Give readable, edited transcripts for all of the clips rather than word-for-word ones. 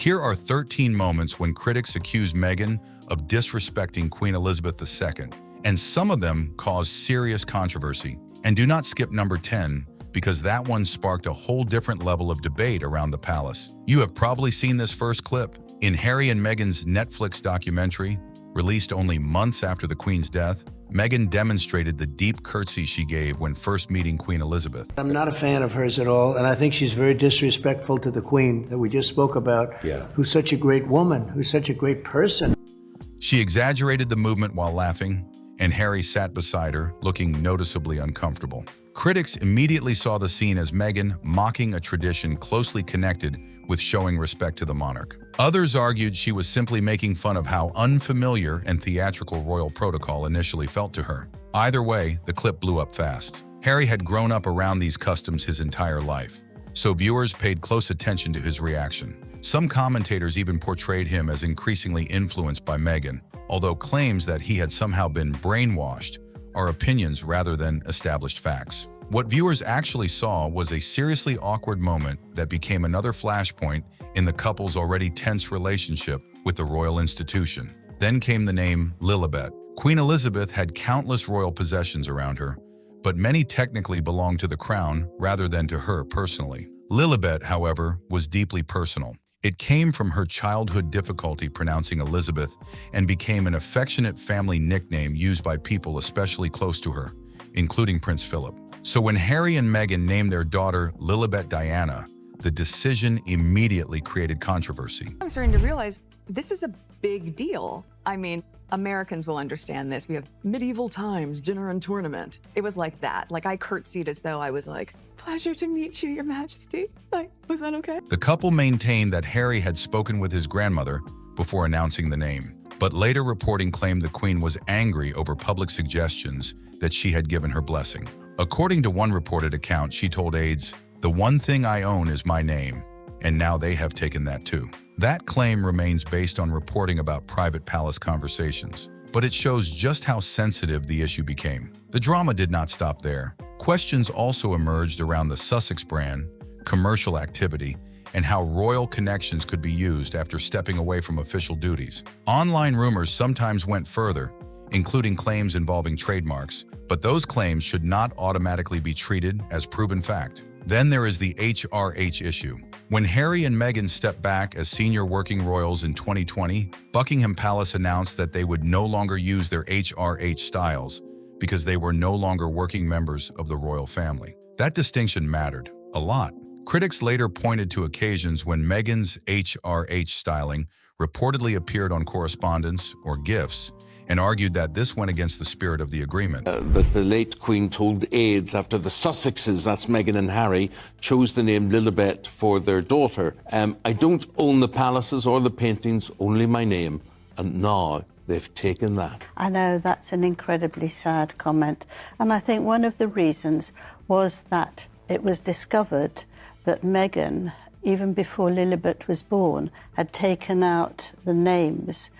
Here are 13 moments when critics accused Meghan of disrespecting Queen Elizabeth II, and some of them caused serious controversy. And do not skip number 10, because that one sparked a whole different level of debate around the palace. You have probably seen this first clip. In Harry and Meghan's Netflix documentary, released only months after the Queen's death, Meghan demonstrated the deep curtsy she gave when first meeting Queen Elizabeth. I'm not a fan of hers at all, and I think she's very disrespectful to the Queen that we just spoke about, who's such a great woman, who's such a great person. She exaggerated the movement while laughing, and Harry sat beside her, looking noticeably uncomfortable. Critics immediately saw the scene as Meghan mocking a tradition closely connected with showing respect to the monarch. Others argued she was simply making fun of how unfamiliar and theatrical royal protocol initially felt to her. Either way, the clip blew up fast. Harry had grown up around these customs his entire life, so viewers paid close attention to his reaction. Some commentators even portrayed him as increasingly influenced by Meghan, although claims that he had somehow been brainwashed are opinions rather than established facts. What viewers actually saw was a seriously awkward moment that became another flashpoint in the couple's already tense relationship with the royal institution. Then came the name Lilibet. Queen Elizabeth had countless royal possessions around her, but many technically belonged to the crown rather than to her personally. Lilibet, however, was deeply personal. It came from her childhood difficulty pronouncing Elizabeth and became an affectionate family nickname used by people especially close to her, including Prince Philip. So when Harry and Meghan named their daughter Lilibet Diana, the decision immediately created controversy. I'm starting to realize this is a big deal. I mean, Americans will understand this. We have medieval times, dinner and tournament. It was like that. Like I curtsied as though I was like, pleasure to meet you, Your Majesty. Like, was that okay? The couple maintained that Harry had spoken with his grandmother before announcing the name, but later reporting claimed the Queen was angry over public suggestions that she had given her blessing. According to one reported account, she told aides, "The one thing I own is my name, and now they have taken that too." That claim remains based on reporting about private palace conversations, but it shows just how sensitive the issue became. The drama did not stop there. Questions also emerged around the Sussex brand, commercial activity, and how royal connections could be used after stepping away from official duties. Online rumors sometimes went further, including claims involving trademarks, but those claims should not automatically be treated as proven fact. Then there is the HRH issue. When Harry and Meghan stepped back as senior working royals in 2020, Buckingham Palace announced that they would no longer use their HRH styles because they were no longer working members of the royal family. That distinction mattered a lot. Critics later pointed to occasions when Meghan's HRH styling reportedly appeared on correspondence or gifts, and argued that this went against the spirit of the agreement. That the late Queen told aides after the Sussexes, that's Meghan and Harry, chose the name Lilibet for their daughter. I don't own the palaces or the paintings, only my name. And now they've taken that. I know that's an incredibly sad comment. And I think one of the reasons was that it was discovered that Meghan, even before Lilibet was born, had taken out the names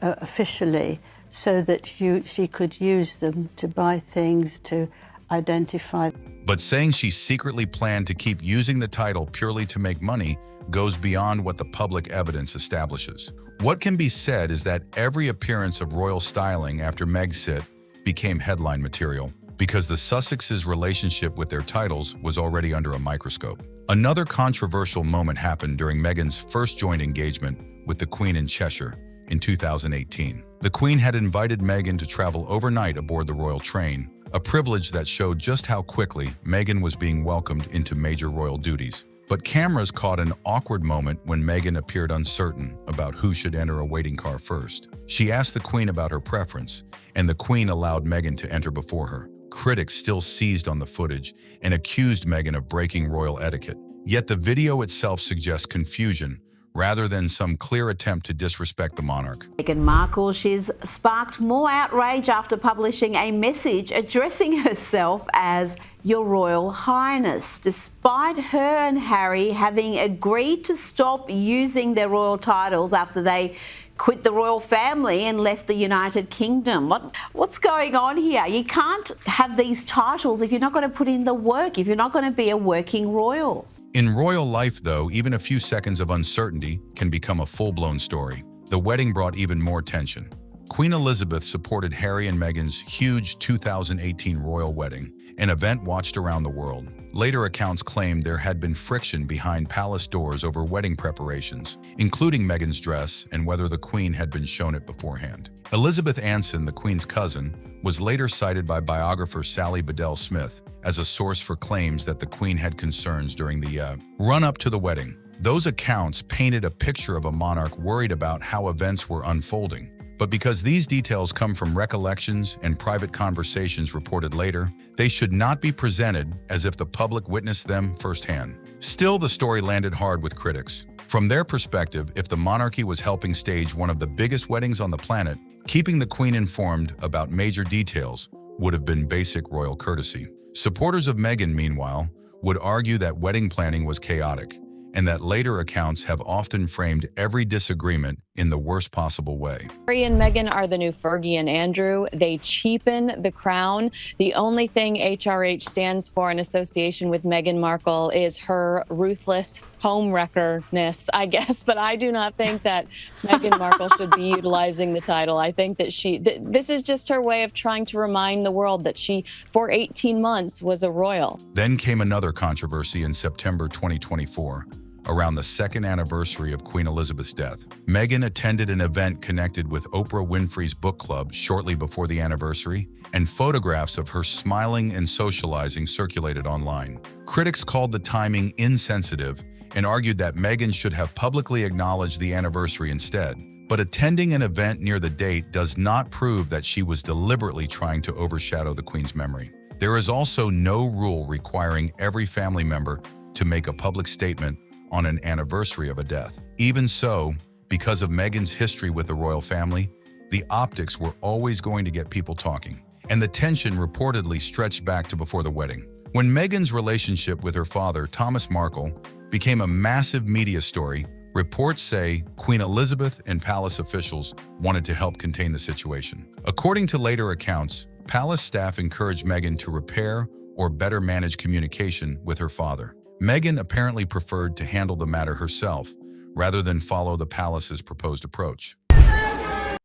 officially so that she could use them to buy things, to identify. But saying she secretly planned to keep using the title purely to make money goes beyond what the public evidence establishes. What can be said is that every appearance of royal styling after Megxit became headline material because the Sussexes' relationship with their titles was already under a microscope. Another controversial moment happened during Meghan's first joint engagement with the Queen in Cheshire in 2018. The Queen had invited Meghan to travel overnight aboard the royal train, a privilege that showed just how quickly Meghan was being welcomed into major royal duties. But cameras caught an awkward moment when Meghan appeared uncertain about who should enter a waiting car first. She asked the Queen about her preference, and the Queen allowed Meghan to enter before her. Critics still seized on the footage and accused Meghan of breaking royal etiquette. Yet the video itself suggests confusion rather than some clear attempt to disrespect the monarch. Meghan Markle, she's sparked more outrage after publishing a message addressing herself as Your Royal Highness, despite her and Harry having agreed to stop using their royal titles after they quit the royal family and left the United Kingdom. What's going on here? You can't have these titles if you're not going to put in the work, if you're not going to be a working royal. In royal life, though, even a few seconds of uncertainty can become a full-blown story. The wedding brought even more tension. Queen Elizabeth supported Harry and Meghan's huge 2018 royal wedding, an event watched around the world. Later accounts claimed there had been friction behind palace doors over wedding preparations, including Meghan's dress and whether the Queen had been shown it beforehand. Elizabeth Anson, the Queen's cousin, was later cited by biographer Sally Bedell Smith as a source for claims that the Queen had concerns during the run-up to the wedding. Those accounts painted a picture of a monarch worried about how events were unfolding. But because these details come from recollections and private conversations reported later, they should not be presented as if the public witnessed them firsthand. Still, the story landed hard with critics. From their perspective, if the monarchy was helping stage one of the biggest weddings on the planet, keeping the Queen informed about major details would have been basic royal courtesy. Supporters of Meghan, meanwhile, would argue that wedding planning was chaotic, and that later accounts have often framed every disagreement in the worst possible way. Harry and Meghan are the new Fergie and Andrew. They cheapen the crown. The only thing HRH stands for in association with Meghan Markle is her ruthless homewreckerness, I guess. But I do not think that Meghan Markle should be utilizing the title. I think that this is just her way of trying to remind the world that she, for 18 months, was a royal. Then came another controversy in September 2024. Around the second anniversary of Queen Elizabeth's death, Meghan attended an event connected with Oprah Winfrey's book club shortly before the anniversary, and photographs of her smiling and socializing circulated online. Critics called the timing insensitive and argued that Meghan should have publicly acknowledged the anniversary instead. But attending an event near the date does not prove that she was deliberately trying to overshadow the Queen's memory. There is also no rule requiring every family member to make a public statement on an anniversary of a death. Even so, because of Meghan's history with the royal family, the optics were always going to get people talking, and the tension reportedly stretched back to before the wedding. When Meghan's relationship with her father, Thomas Markle, became a massive media story, reports say Queen Elizabeth and palace officials wanted to help contain the situation. According to later accounts, palace staff encouraged Meghan to repair or better manage communication with her father. Meghan apparently preferred to handle the matter herself, rather than follow the palace's proposed approach.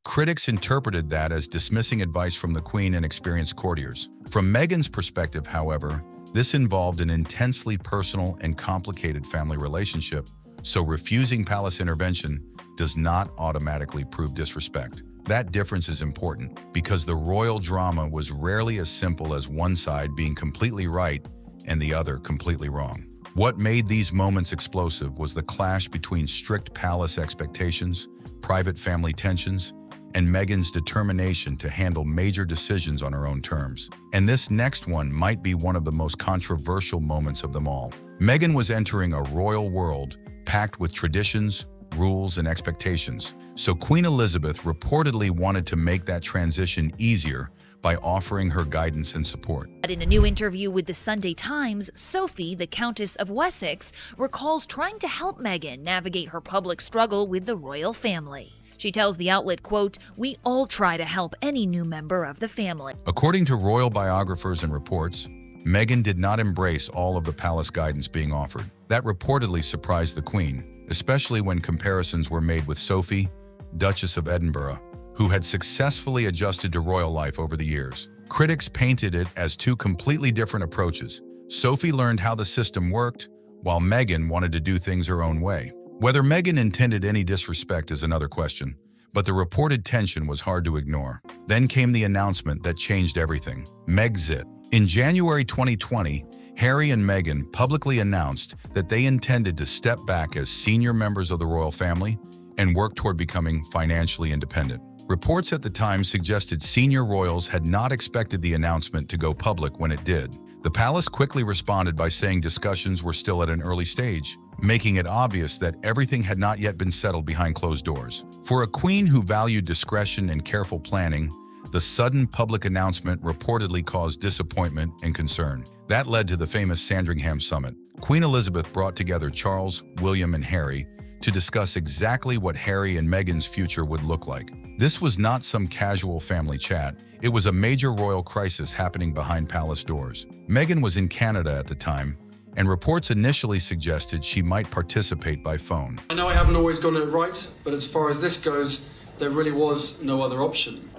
Critics interpreted that as dismissing advice from the Queen and experienced courtiers. From Meghan's perspective, however, this involved an intensely personal and complicated family relationship, so refusing palace intervention does not automatically prove disrespect. That difference is important because the royal drama was rarely as simple as one side being completely right and the other completely wrong. What made these moments explosive was the clash between strict palace expectations, private family tensions, and Meghan's determination to handle major decisions on her own terms. And this next one might be one of the most controversial moments of them all. Meghan was entering a royal world packed with traditions, rules, and expectations. So Queen Elizabeth reportedly wanted to make that transition easier by offering her guidance and support. But in a new interview with the Sunday Times, Sophie, the Countess of Wessex, recalls trying to help Meghan navigate her public struggle with the royal family. She tells the outlet, quote, "We all try to help any new member of the family." According to royal biographers and reports, Meghan did not embrace all of the palace guidance being offered. That reportedly surprised the Queen, especially when comparisons were made with Sophie, Duchess of Edinburgh, who had successfully adjusted to royal life over the years. Critics painted it as two completely different approaches. Sophie learned how the system worked, while Meghan wanted to do things her own way. Whether Meghan intended any disrespect is another question, but the reported tension was hard to ignore. Then came the announcement that changed everything: Megxit. In January 2020, Harry and Meghan publicly announced that they intended to step back as senior members of the royal family and work toward becoming financially independent. Reports at the time suggested senior royals had not expected the announcement to go public when it did. The palace quickly responded by saying discussions were still at an early stage, making it obvious that everything had not yet been settled behind closed doors. For a queen who valued discretion and careful planning, the sudden public announcement reportedly caused disappointment and concern. That led to the famous Sandringham Summit. Queen Elizabeth brought together Charles, William, and Harry to discuss exactly what Harry and Meghan's future would look like. This was not some casual family chat. It was a major royal crisis happening behind palace doors. Meghan was in Canada at the time, and reports initially suggested she might participate by phone. I know I haven't always gotten it right, but as far as this goes, there really was no other option.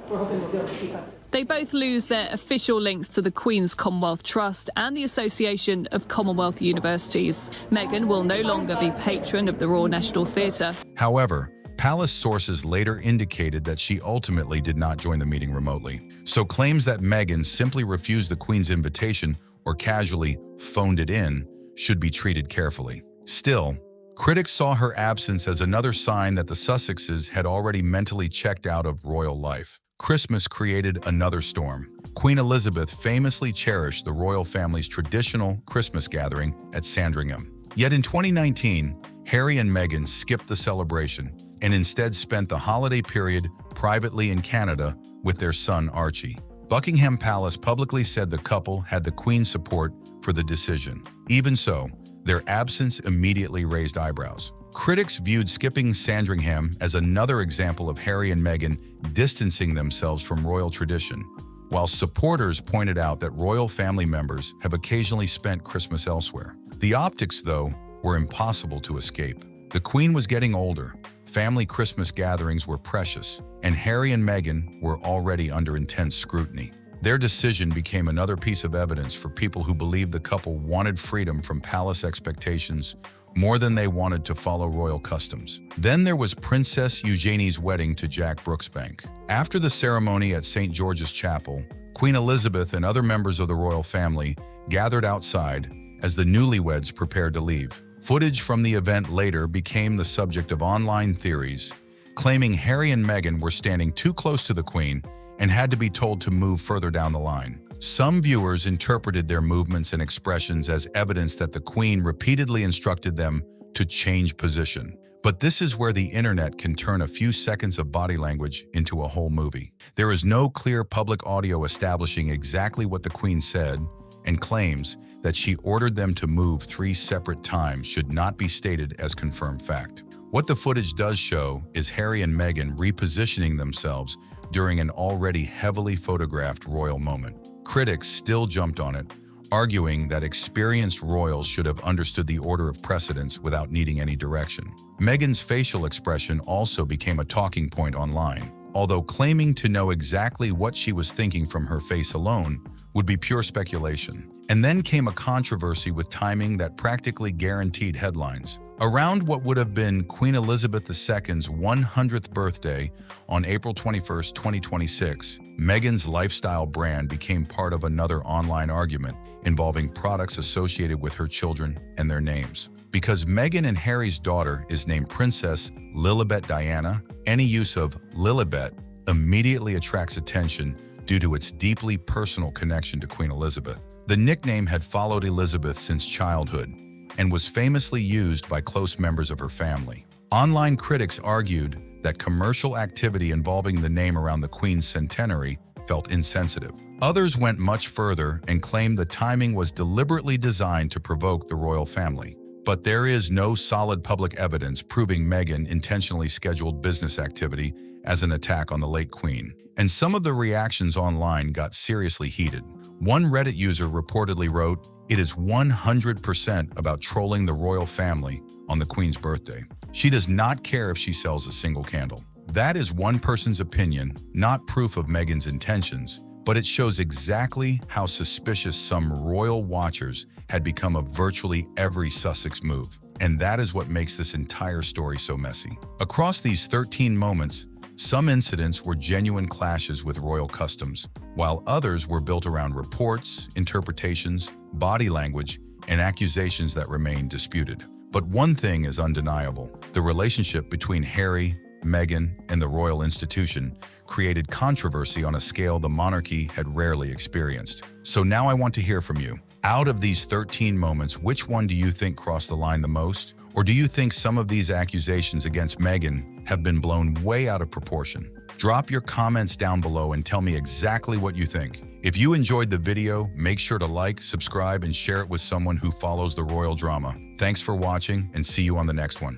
They both lose their official links to the Queen's Commonwealth Trust and the Association of Commonwealth Universities. Meghan will no longer be patron of the Royal National Theatre. However, palace sources later indicated that she ultimately did not join the meeting remotely. So claims that Meghan simply refused the Queen's invitation or casually phoned it in should be treated carefully. Still, critics saw her absence as another sign that the Sussexes had already mentally checked out of royal life. Christmas created another storm. Queen Elizabeth famously cherished the royal family's traditional Christmas gathering at Sandringham. Yet in 2019, Harry and Meghan skipped the celebration and instead spent the holiday period privately in Canada with their son Archie. Buckingham Palace publicly said the couple had the Queen's support for the decision. Even so, their absence immediately raised eyebrows. Critics viewed skipping Sandringham as another example of Harry and Meghan distancing themselves from royal tradition, while supporters pointed out that royal family members have occasionally spent Christmas elsewhere. The optics, though, were impossible to escape. The Queen was getting older, family Christmas gatherings were precious, and Harry and Meghan were already under intense scrutiny. Their decision became another piece of evidence for people who believed the couple wanted freedom from palace expectations more than they wanted to follow royal customs. Then there was Princess Eugenie's wedding to Jack Brooksbank. After the ceremony at St. George's Chapel, Queen Elizabeth and other members of the royal family gathered outside as the newlyweds prepared to leave. Footage from the event later became the subject of online theories, claiming Harry and Meghan were standing too close to the Queen and had to be told to move further down the line. Some viewers interpreted their movements and expressions as evidence that the Queen repeatedly instructed them to change position. But this is where the internet can turn a few seconds of body language into a whole movie. There is no clear public audio establishing exactly what the Queen said, and claims that she ordered them to move 3 separate times should not be stated as confirmed fact. What the footage does show is Harry and Meghan repositioning themselves during an already heavily photographed royal moment. Critics still jumped on it, arguing that experienced royals should have understood the order of precedence without needing any direction. Meghan's facial expression also became a talking point online, although claiming to know exactly what she was thinking from her face alone would be pure speculation. And then came a controversy with timing that practically guaranteed headlines. Around what would have been Queen Elizabeth II's 100th birthday on April 21, 2026, Meghan's lifestyle brand became part of another online argument involving products associated with her children and their names. Because Meghan and Harry's daughter is named Princess Lilibet Diana, any use of Lilibet immediately attracts attention due to its deeply personal connection to Queen Elizabeth. The nickname had followed Elizabeth since childhood and was famously used by close members of her family. Online critics argued that commercial activity involving the name around the Queen's centenary felt insensitive. Others went much further and claimed the timing was deliberately designed to provoke the royal family. But there is no solid public evidence proving Meghan intentionally scheduled business activity as an attack on the late Queen. And some of the reactions online got seriously heated. One Reddit user reportedly wrote, "It is 100% about trolling the royal family on the Queen's birthday. She does not care if she sells a single candle." That is one person's opinion, not proof of Meghan's intentions, but it shows exactly how suspicious some royal watchers had become of virtually every Sussex move. And that is what makes this entire story so messy. Across these 13 moments, some incidents were genuine clashes with royal customs, while others were built around reports, interpretations, body language, and accusations that remain disputed. But one thing is undeniable: the relationship between Harry, Meghan, and the royal institution created controversy on a scale the monarchy had rarely experienced. So now I want to hear from you. Out of these 13 moments, which one do you think crossed the line the most? Or do you think some of these accusations against Meghan have been blown way out of proportion? Drop your comments down below and tell me exactly what you think. If you enjoyed the video, make sure to like, subscribe, and share it with someone who follows the royal drama. Thanks for watching, and see you on the next one.